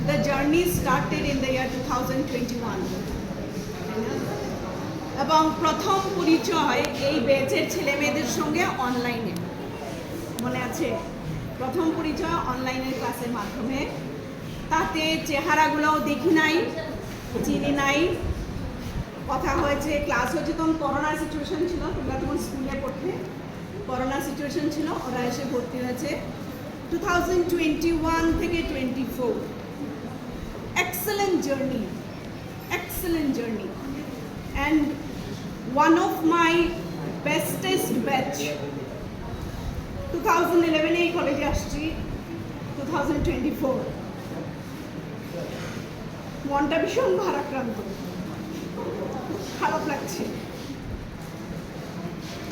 The journey started in the year 2021. এবং প্রথম পরিচয় এই ব্যাচের ছেলেমেয়েদের সঙ্গে অনলাইনে, মনে আছে? প্রথম পরিচয় অনলাইনের ক্লাসের মাধ্যমে। তাতে চেহারাগুলোও দেখি নাই, চিনি নাই, কথা হয়েছে, ক্লাস হয়েছে। তখন করোনা সিচুয়েশন ছিল, তোমরা তখন স্কুলে পড়তে, করোনা সিচুয়েশন ছিল, ওরা এসে ভর্তি হয়েছে 2021 থেকে 24। excellent journey and one of my bestest batch 2011 এই কলেজে আসছি, 2024 মনটা ভীষণ ভারাক্রান্ত, খারাপ লাগছে।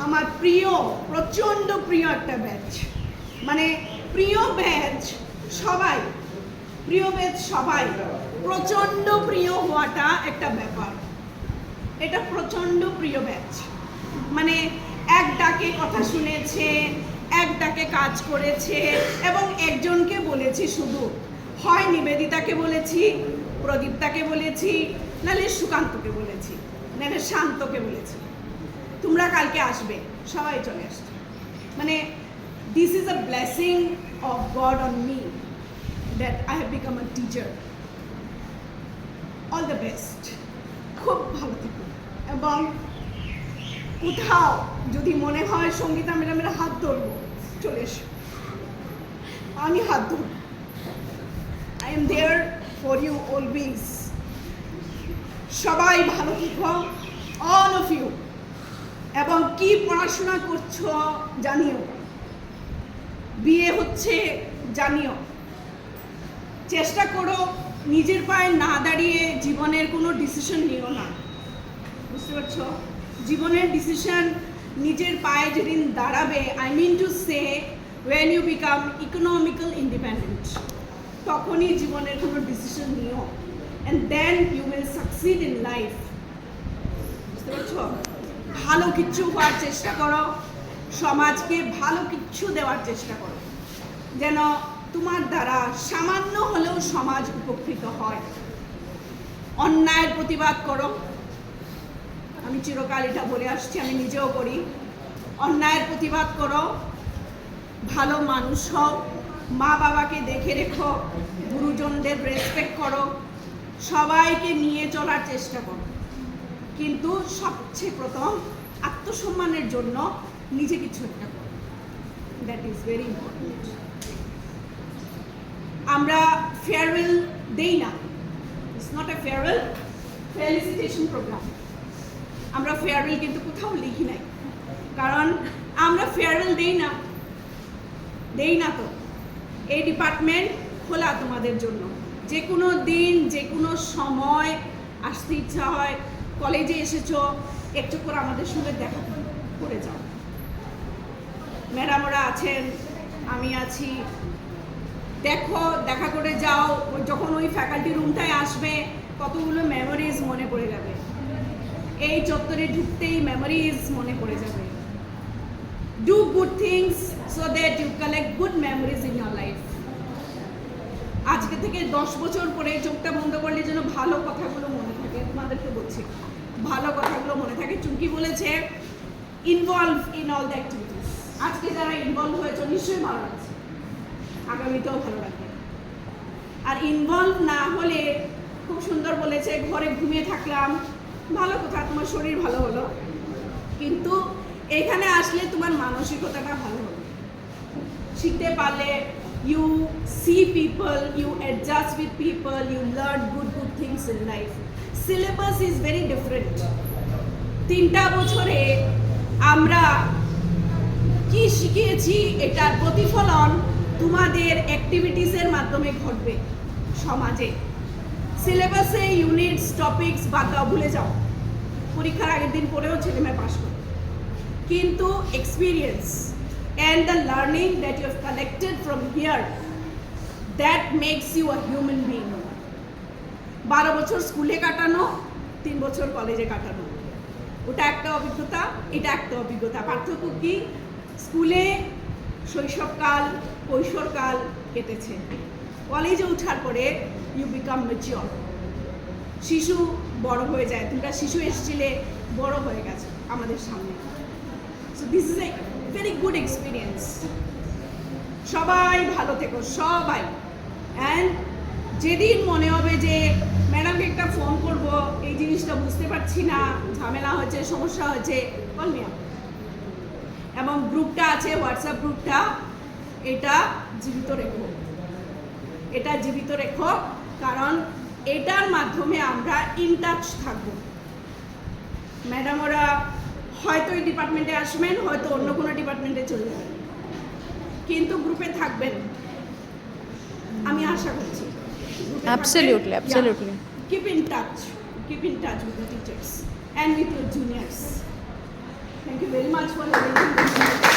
আমার প্রিয়, প্রচন্ড প্রিয় একটা ব্যাচ, মানে প্রিয় ব্যাচ সবাই, প্রিয় ব্যাচ সবাই, প্রচন্ড প্রিয় হওয়াটা একটা ব্যাপার। এটা প্রচন্ড প্রিয় ব্যাচ, মানে এক ডাকে কথা শুনেছে, এক ডাকে কাজ করেছে, এবং একজনকে বলেছি শুধু, হয় নিবেদিতাকে বলেছি, প্রদীপ্তাকে বলেছি, নাহলে সুকান্তকে বলেছি, নাহলে শান্তকে বলেছি, তোমরা কালকে আসবে, সবাই চলে আসছে। মানে this is a blessing of god on me that I have become a teacher. All the best, খুব ভালো থেকো। এবং কোথাও যদি মনে হয় সঙ্গীতা ম্যাডামের হাত ধরবো, চলে এসো, আমি হাত ধরব। I am there for you always. সবাই ভালো থেকো, অল অফ ইউ। এবং কি পড়াশোনা করছো জানিও, বিয়ে হচ্ছে জানিও। চেষ্টা করো নিজের পায়ে না দাঁড়িয়ে জীবনের কোনো ডিসিশন নিও না, বুঝতে পারছো? জীবনের ডিসিশন নিজের পায়ে যেদিন দাঁড়াবে, I mean to say when you become economical independent, তখনই জীবনের কোনো ডিসিশন নিও, and then you will succeed in life, বুঝতে পারছো? ভালো কিচ্ছু হওয়ার চেষ্টা করো, সমাজকে ভালো কিচ্ছু দেওয়ার চেষ্টা করো, যেন তোমার দ্বারা সামান্য হলেও সমাজ উপকৃত হয়। অন্যায়ের প্রতিবাদ করো, আমি চিরকাল এটা বলে আসছি, আমি নিজেও করি। অন্যায়ের প্রতিবাদ করো, ভালো মানুষ হও, মা বাবাকে দেখে রেখো, গুরুজনদের রেসপেক্ট করো, সবাইকে নিয়ে চলার চেষ্টা করো। কিন্তু সবচেয়ে প্রথম আত্মসম্মানের জন্য নিজে কিছু একটা করো, দ্যাট ইজ ভেরি ইম্পর্টেন্ট। আমরা ফেয়ারওয়েল দেই না, it's not a farewell, felicitation programme. আমরা ফেয়ারওয়েল কিন্তু কোথাও লিখি নাই, কারণ আমরা ফেয়ারওয়েল দেই না তো। এই ডিপার্টমেন্ট খোলা তোমাদের জন্য, যে কোনো দিন, যে কোনো সময় আসতে ইচ্ছা হয়, কলেজে এসেছো, একটু করে আমাদের সঙ্গে দেখা করে যাও। ম্যাডামরা আছেন, আমি আছি, দেখো, দেখা করে যাও। যখন ওই ফ্যাকাল্টি রুমটায় আসবে, কতগুলো মেমোরিজ মনে পড়ে যাবে। এই চত্বরে ঢুকতেই মেমোরিজ মনে পড়ে যাবে। Do good things so that you collect good memories in your life. আজকে থেকে 10 বছর পরে চোখটা বন্ধ করলে যেন ভালো কথাগুলো মনে থাকে, তোমাদেরকে বলছি, ভালো কথাগুলো মনে থাকে। চুমকি বলেছে involve in all the activities. আজকে যারা ইনভলভ হয়েছে নিশ্চয়ই ভালো লাগছে, আগামীতেও ভালো লাগবে। আর ইনভলভ না হলে, খুব সুন্দর বলেছে, ঘরে ঘুমিয়ে থাকলাম, ভালো কথা, তোমার শরীর ভালো হলো, কিন্তু এখানে আসলে তোমার মানসিকতাটা ভালো হলো। শিখতে পারলে, you see people, you adjust with people, you learn good things in life. Syllabus is very different. 3টা বছরে আমরা কি শিখিয়েছি, এটার প্রতিফলন তোমাদের অ্যাক্টিভিটিসের মাধ্যমে ঘটবে সমাজে। সিলেবাসে ইউনিটস, টপিকস বাদ দাও, ভুলে যাও, পরীক্ষার আগের দিন পড়েও ছেলেমেয়ে পাস করে। কিন্তু experience and the learning that you have collected from here, that makes you a human being. 12 বছর স্কুলে কাটানো, 3 বছর কলেজে কাটানো, ওটা একটা অভিজ্ঞতা, এটা একটা অভিজ্ঞতা। পার্থক্য কি? স্কুলে শৈশবকাল, কৈশোরকাল কেটেছে, কলেজে ওঠার পরে ইউ বিকাম ম্যাচিওর। শিশু বড় হয়ে যায়, তোমরা শিশু এসেছিলে, বড় হয়ে গেছে আমাদের সামনে। So this is a very good experience. সবাই ভালো থেকো, সবাই। অ্যান্ড যেদিন মনে হবে যে ম্যাডামকে একটা ফোন করব, এই জিনিসটা বুঝতে পারছি না, ঝামেলা হচ্ছে, সমস্যা হচ্ছে, কল মি আপ। এবং গ্রুপটা আছে, হোয়াটসঅ্যাপ গ্রুপটা, এটা জীবিত রেখো, এটা জীবিত রেখো, কারণ এটার মাধ্যমে আমরা ইন টাচ থাকবো। ম্যাডাম ওরা হয়তো এই ডিপার্টমেন্টে আসবেন, হয়তো অন্য কোনো ডিপার্টমেন্টে চলে যাবেন, কিন্তু গ্রুপে থাকবেন, আমি আশা করছি। Absolutely, absolutely. Keep in touch with the teachers and with your juniors. Thank you very much for listening.